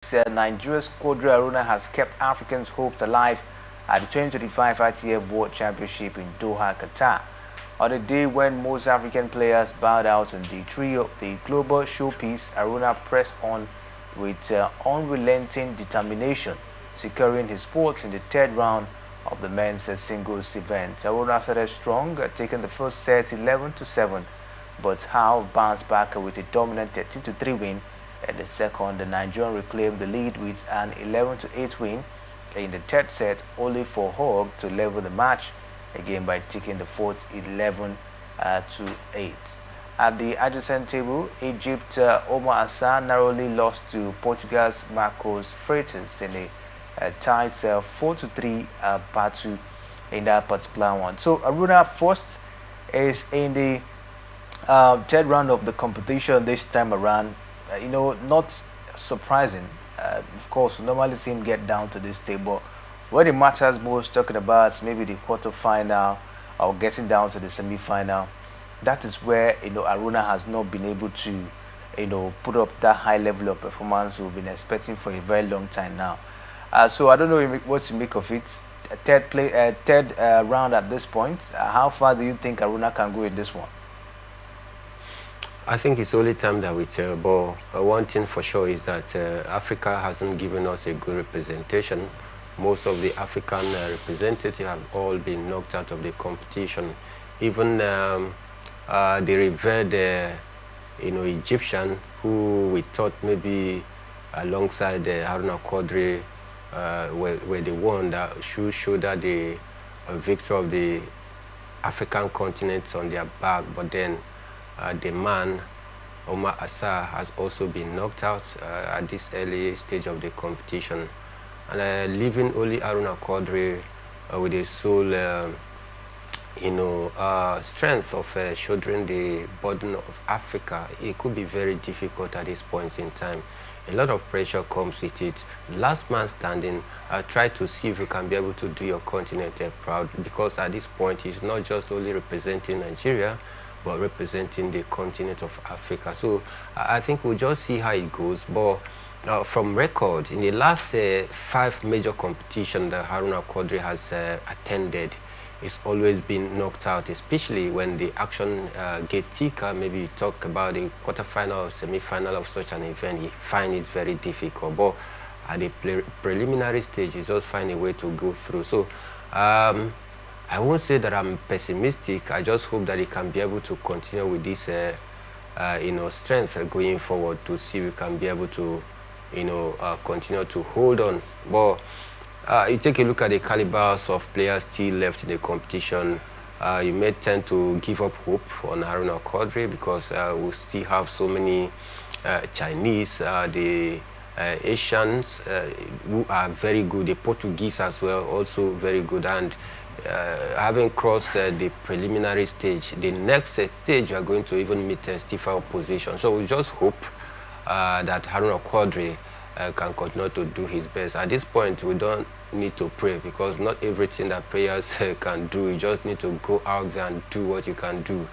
Nigeria's Quadri Aruna has kept Africans' hopes alive at the 2025 ITTF World Championship in Doha, Qatar. On the day when most African players bowed out on day 3 of the global showpiece, Aruna pressed on with unrelenting determination, securing his spots in the third round of the men's singles event. Aruna started strong, taking the first set 11-7, but Howe bounced back with a dominant 13-3 win. At the second, the Nigerian reclaimed the lead with an 11-8 win in the third set, only for Hogg to level the match again by taking the fourth 11-8. At the adjacent table, Egypt Omar Assar narrowly lost to Portugal's Marcos Freitas in a tight 4-3 battle in that particular one. So Aruna first is in the third round of the competition this time around. Not surprising. Of course, we normally see him get down to this table. When it matters most, talking about maybe the quarterfinal or getting down to the semi-final, that is where Aruna has not been able to put up that high level of performance we've been expecting for a very long time now. So I don't know what to make of it. Third round at this point. How far do you think Aruna can go in this one? I think it's only time that we tell, but one thing for sure is that Africa hasn't given us a good representation. Most of the African representatives have all been knocked out of the competition. Even the revered Egyptian, who we thought maybe alongside Haruna Quadri were the one that should show that the victory of the African continent on their back, but then the man, Omar Assar, has also been knocked out at this early stage of the competition. And leaving only Haruna Quadri with the sole, strength of shouldering the burden of Africa, it could be very difficult at this point in time. A lot of pressure comes with it. Last man standing, try to see if you can be able to do your continent proud, because at this point, it's not just only representing Nigeria, but representing the continent of Africa. So I think we'll just see how it goes. But from record, in the last 5 major competitions that Haruna Quadri has attended, it's always been knocked out, especially when the action get thicker. Maybe you talk about the quarterfinal or semi-final of such an event, you find it very difficult. But at the preliminary stage, you just find a way to go through. So I won't say that I'm pessimistic. I just hope that he can be able to continue with this, strength going forward, to see if we can be able to, continue to hold on. But you take a look at the calibers of players still left in the competition. You may tend to give up hope on Haruna Quadri because we still have so many Chinese, the Asians who are very good. The Portuguese as well, also very good. And having crossed the preliminary stage, the next stage we are going to even meet a stiffer opposition. So we just hope that Haruna Quadri can continue to do his best. At this point, we don't need to pray, because not everything that players can do. You just need to go out there and do what you can do.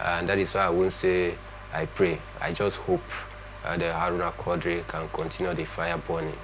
And that is why I won't say I pray. I just hope that Haruna Quadri can continue the fire burning.